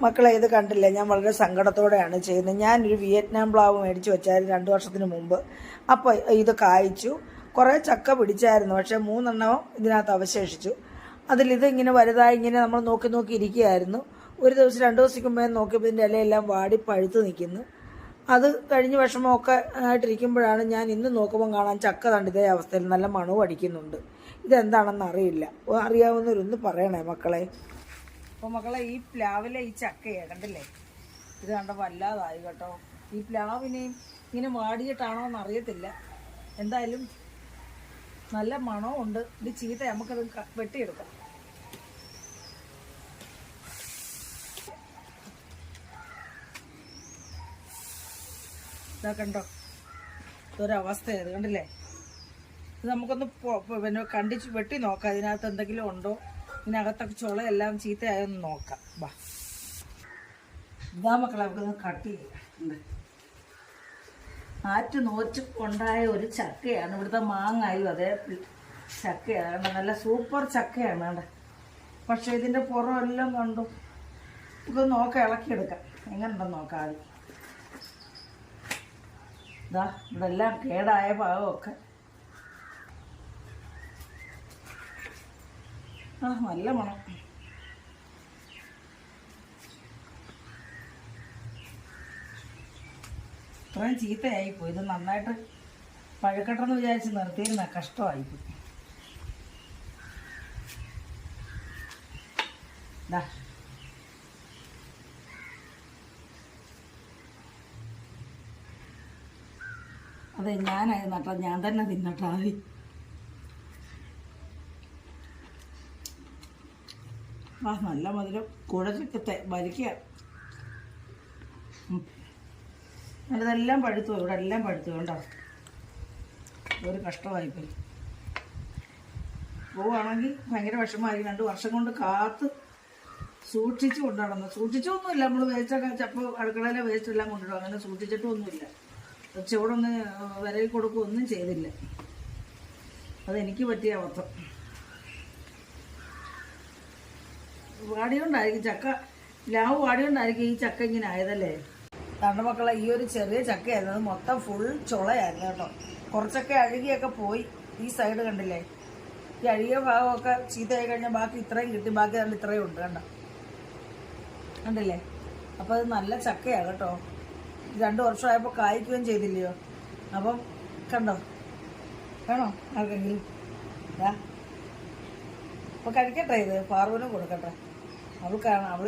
മക്കളെ, ഇത് കണ്ടില്ലേ? ഞാൻ വളരെ സങ്കടത്തോടെയാണ് ചെയ്യുന്നത്. ഞാനൊരു വിയറ്റ്നാം പ്ലാവ് മേടിച്ച് വെച്ചായിരുന്നു 2 വർഷത്തിന് മുമ്പ്. അപ്പോൾ ഇത് കായ്ച്ചു, കുറേ ചക്ക പിടിച്ചായിരുന്നു. പക്ഷേ 3 എണ്ണവും ഇതിനകത്ത് അവശേഷിച്ചു. അതിലിത് ഇങ്ങനെ വലുതായി ഇങ്ങനെ നമ്മൾ നോക്കി നോക്കി ഇരിക്കുകയായിരുന്നു. ഒരു ദിവസം 2 ദിവസത്തേക്ക് മുമ്പേ നോക്കിയപ്പോൾ ഇതിൻ്റെ ഇലയെല്ലാം വാടി പഴുത്ത് നിൽക്കുന്നു. അത് കഴിഞ്ഞ് വിഷമമൊക്കെ ആയിട്ടിരിക്കുമ്പോഴാണ് ഞാൻ ഇന്ന് നോക്കുമ്പോൾ കാണാൻ ചക്ക തണ്ടിതേ അവസ്ഥയിൽ നല്ല മണവും അടിക്കുന്നുണ്ട്. ഇതെന്താണെന്ന് അറിയില്ല. അറിയാവുന്നവരൊന്ന് പറയണേ മക്കളെ. അപ്പോൾ മക്കളെ, ഈ പ്ലാവിലെ ഈ ചക്കയെ കണ്ടില്ലേ? ഇത് കണ്ട വല്ലാതായി കേട്ടോ. ഈ പ്ലാവിനെയും ഇങ്ങനെ വാടിയിട്ടാണോ എന്ന് അറിയത്തില്ല. എന്തായാലും നല്ല മണമുണ്ട്. ഇത് ചീത്ത, നമുക്കത് വെട്ടിയെടുക്കാം. ഇതാ കണ്ടോ, ഇതൊരവസ്ഥയത് കണ്ടില്ലേ? ഇത് നമുക്കൊന്ന് പിന്നെ കണ്ടിച്ച് വെട്ടി നോക്കാം. ഇതിനകത്ത് എന്തെങ്കിലും ഉണ്ടോ, ഇതിനകത്തൊക്കെ ചുളയെല്ലാം ചീത്തയായൊന്ന് നോക്കാം. വാ, ഇതാ മക്കളെ, നമുക്കൊന്ന് കട്ട് ചെയ്യാം. ആറ്റ് നോറ്റ് ഉണ്ടായ ഒരു ചക്കയാണ്. ഇവിടുത്തെ മാങ്ങായും അതേ ചക്കയാണ്. നല്ല സൂപ്പർ ചക്കയാണ് വേണ്ട. പക്ഷെ ഇതിൻ്റെ പുറമെല്ലാം കണ്ടു. ഇതൊന്ന് നോക്കാം, ഇളക്കിയെടുക്കാം. എങ്ങനെ ഉണ്ടെന്ന് നോക്കാം ആദ്യം. ഇതാ ഇവിടെ എല്ലാം കേടായ ഭാഗമൊക്കെ. നല്ല മണം. ഇത്രയും ചീത്തയായിപ്പോയി. ഇത് നന്നായിട്ട് പഴുക്കട്ടെന്ന് വിചാരിച്ച് നിർത്തിയിരുന്ന കഷ്ടമായിപ്പോയി. അതെ, ഞാനായി നട്ടാ ഞാൻ തന്നെ തിന്നട്ടാ. നല്ല മധുരം. കുഴച്ചൊക്കെ വലിക്കുക. ഇതെല്ലാം പഴുത്തു, ഇവിടെ എല്ലാം പഴുത്തു. കണ്ടോ, ഒരു കഷ്ടമായിപ്പോയി. പോവുകയാണെങ്കിൽ ഭയങ്കര വിഷമമായി. 2 വർഷം കൊണ്ട് കാത്ത് സൂക്ഷിച്ചു കൊണ്ടുനടന്നു. സൂക്ഷിച്ചൊന്നുമില്ല. നമ്മൾ വേസ്റ്റൊക്കെ ചപ്പ് അടുക്കളയിലെ വേസ്റ്റ് എല്ലാം കൊണ്ടിടും. അങ്ങനെ സൂക്ഷിച്ചിട്ടൊന്നുമില്ല. ചൂടൊന്ന് വിരയിൽ കൊടുക്കുകയൊന്നും ചെയ്തില്ല. അതെനിക്ക് പറ്റിയ അബദ്ധം. വാടിയോണ്ടായിരിക്കും ചക്ക, പ്ലാവ് വാടിയോണ്ടായിരിക്കും ഈ ചക്ക ഇങ്ങനെ ആയതല്ലേ. തണ്ടമക്കളെ, ഈ ഒരു ചെറിയ ചക്കയായിരുന്നു. അത് മൊത്തം ഫുൾ ചുളയായിരുന്നു കേട്ടോ. കുറച്ചൊക്കെ അഴുകിയൊക്കെ പോയി. ഈ സൈഡ് കണ്ടില്ലേ? ഈ അഴുകിയ ഭാഗമൊക്കെ ചീത്തയായി കഴിഞ്ഞാൽ ബാക്കി ഇത്രയും കിട്ടി. ബാക്കി കണ്ട് ഇത്രയും ഉണ്ട്. കണ്ടില്ലേ? അപ്പോൾ അത് നല്ല ചക്കയാണ് കേട്ടോ. 2 വർഷമായപ്പോൾ കായ്ക്കുകയും ചെയ്തില്ലയോ? അപ്പം കണ്ടോ, വേണോ ആർക്കെങ്കിലും? അപ്പോൾ കഴിക്കട്ടെ, ഇത് പാർവനും കൊടുക്കട്ടെ. അവൾ